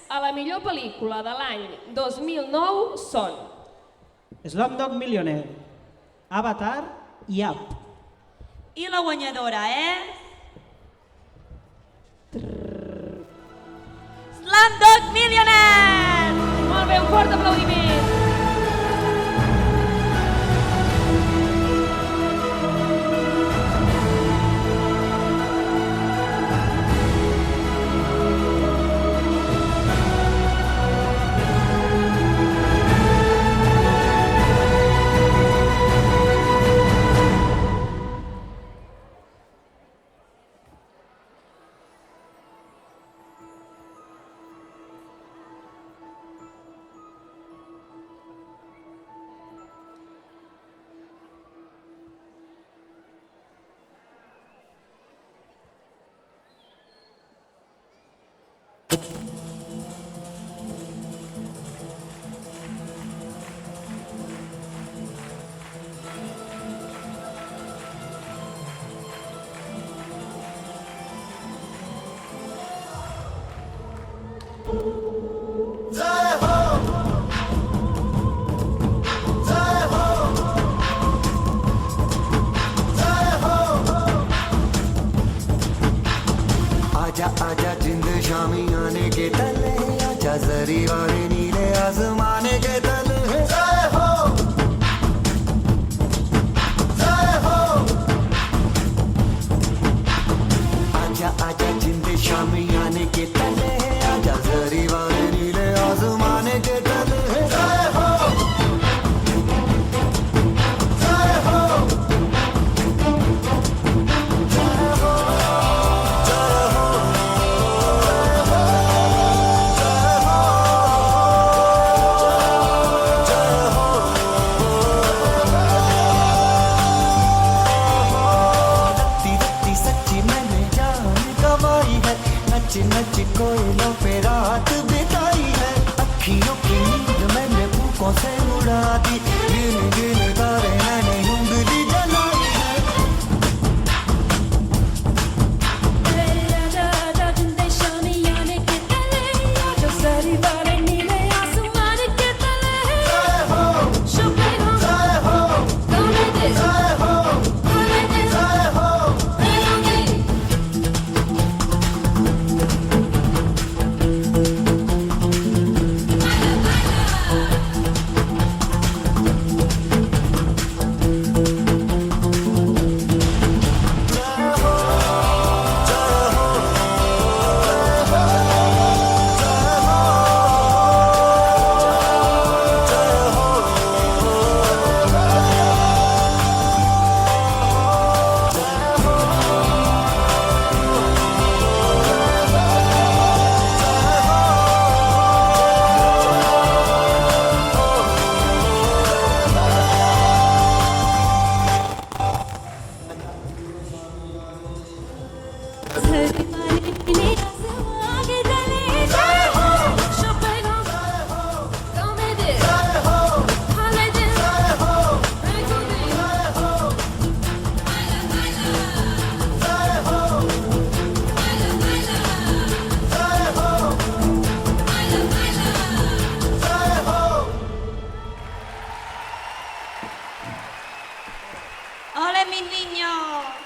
a la millor pel·lícula de l'any 2009 són Slumdog Millionaire, Avatar i Up. I la guanyadora és... Slumdog Millionaire! Molt bé, un fort aplaudiment. आजा आजा जिंद शामी आने के तले आजा जरी वाले नीले आसमाने के तले जय हो आजा आजा जिंद शामी आने के तले आजा जरी वाले नीले आसमाने के तले जय हो नच कोयलों पे रात बिताई है अखियों की नींद मैंने भूखों से उड़ा दी गिन गिन तारे मैंने उंगली जलाई है Ole mis niños!